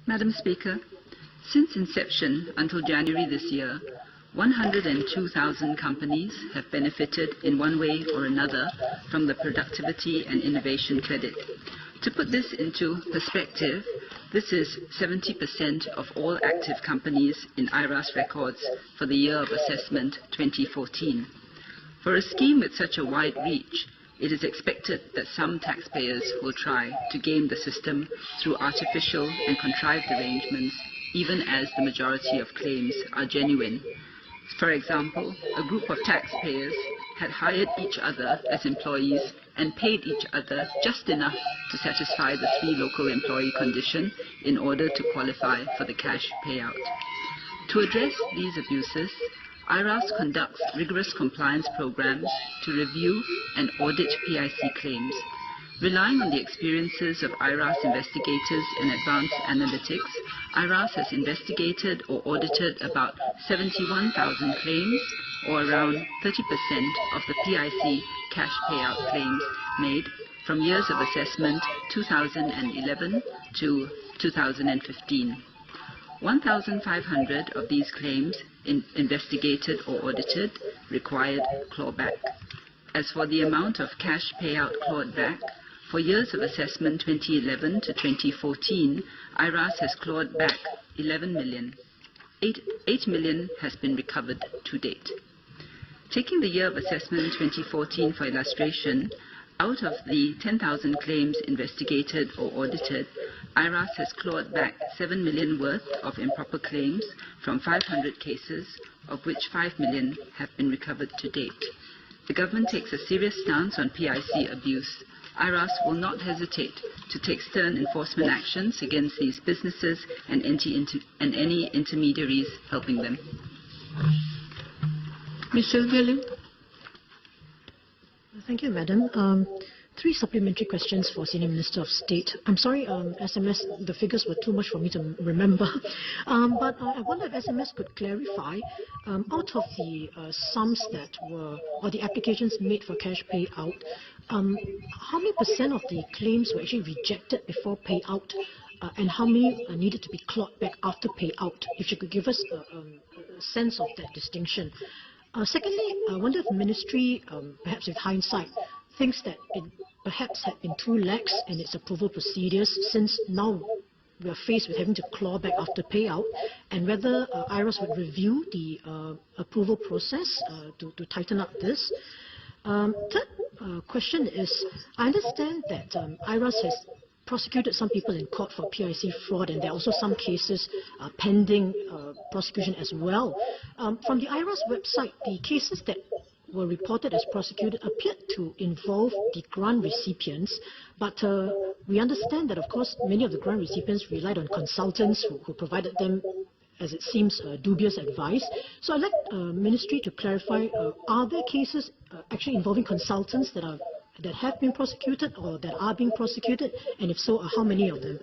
Madam Speaker, since inception until January this year, 102,000 companies have benefited in one way or another from the Productivity and Innovation Credit. To put this into perspective, this is 70% of all active companies in IRAS records for the year of assessment 2014. For a scheme with such a wide reach, it is expected that some taxpayers will try to game the system through artificial and contrived arrangements, even as the majority of claims are genuine. For example, a group of taxpayers had hired each other as employees and paid each other just enough to satisfy the 3 local employee condition in order to qualify for the cash payout. To address these abuses, IRAS conducts rigorous compliance programs to review and audit PIC claims. Relying on the experiences of IRAS investigators and advanced analytics, IRAS has investigated or audited about 71,000 claims, or around 30% of the PIC cash payout claims made from years of assessment 2011 to 2015. 1,500 of these claims investigated or audited required clawback. As for the amount of cash payout clawed back, for years of assessment 2011 to 2014, IRAS has clawed back 11 million. 8 million has been recovered to date. Taking the year of assessment 2014 for illustration, out of the 10,000 claims investigated or audited, IRAS has clawed back 7 million worth of improper claims from 500 cases, of which 5 million have been recovered to date. The government takes a serious stance on PIC abuse. IRAS will not hesitate to take stern enforcement actions against these businesses and any intermediaries helping them. Ms. Sylvia Lim. Thank you, Madam. 3 supplementary questions for Senior Minister of State. I'm sorry, SMS, the figures were too much for me to remember. But I wonder if SMS could clarify, out of the sums that were, or the applications made for cash payout, how many % of the claims were actually rejected before payout, and how many needed to be clawed back after payout? If you could give us a sense of that distinction. Secondly, I wonder if the Ministry, perhaps with hindsight, thinks that it perhaps had been too lax in its approval procedures, since now we are faced with having to claw back after payout, and whether IRAS would review the approval process to tighten up this. Third question is, I understand that IRAS has prosecuted some people in court for PIC fraud, and there are also some cases pending prosecution as well. From the IRAS website, the cases that were reported as prosecuted appeared to involve the grant recipients, but we understand that, of course, many of the grant recipients relied on consultants who provided them, as it seems, dubious advice. So I'd like Ministry to clarify, are there cases actually involving consultants that have been prosecuted or that are being prosecuted, and if so, how many of them?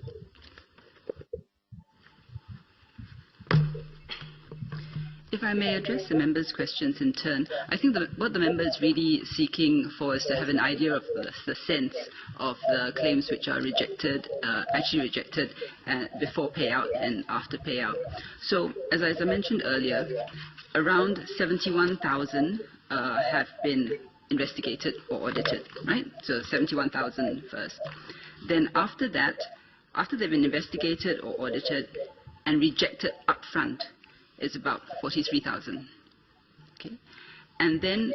If I may address the members' questions in turn, I think that what the member is really seeking for is to have an idea of the sense of the claims which are rejected, actually rejected before payout and after payout. So, as I mentioned earlier, around 71,000 have been investigated or audited, right? So 71,000 first. Then after that, after they've been investigated or audited and rejected upfront, is about 43,000. Okay, and then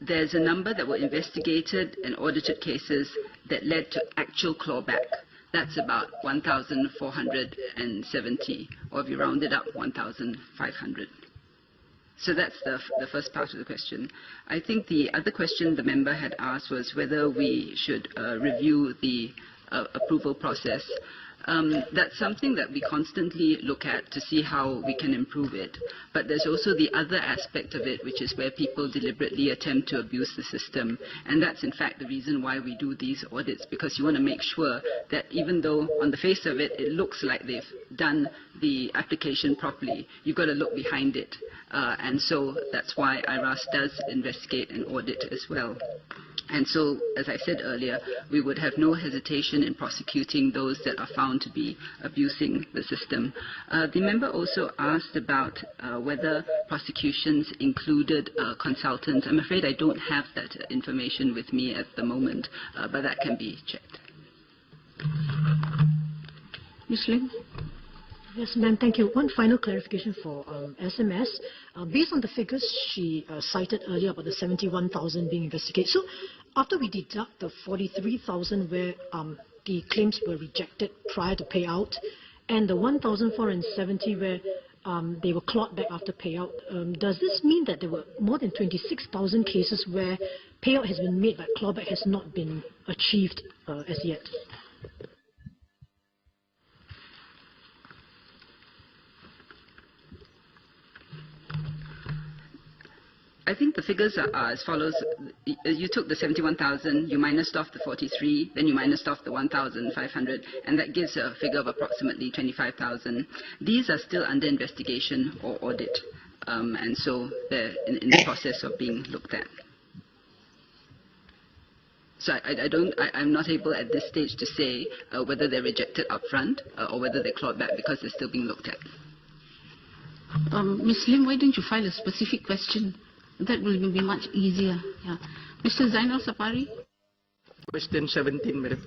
there's a number that were investigated and audited cases that led to actual clawback. That's about 1,470, or if you round it up, 1,500. So that's the first part of the question. I think the other question the member had asked was whether we should review the approval process. That's something that we constantly look at to see how we can improve it. But there's also the other aspect of it, which is where people deliberately attempt to abuse the system. And that's in fact the reason why we do these audits, because you want to make sure that even though on the face of it, it looks like they've done the application properly, you've got to look behind it. And so that's why IRAS does investigate and audit as well. And so, as I said earlier, we would have no hesitation in prosecuting those that are found to be abusing the system. The member also asked about whether prosecutions included consultants. I'm afraid I don't have that information with me at the moment, but that can be checked. Ms. Lim? Yes, ma'am, thank you. One final clarification for SMS. Based on the figures she cited earlier about the 71,000 being investigated, so after we deduct the 43,000 where the claims were rejected prior to payout, and the 1,470 where they were clawed back after payout, does this mean that there were more than 26,000 cases where payout has been made but clawback has not been achieved as yet? I think the figures are as follows. You took the 71,000, you minused off the 43, then you minused off the 1,500, and that gives a figure of approximately 25,000. These are still under investigation or audit, and so they're in the process of being looked at. So I'm not able at this stage to say whether they're rejected upfront or whether they're clawed back because they're still being looked at. Ms. Lim, why don't you file a specific question? That will be much easier. Yeah. Mr. Zainal Sapari? Question 17, Madam.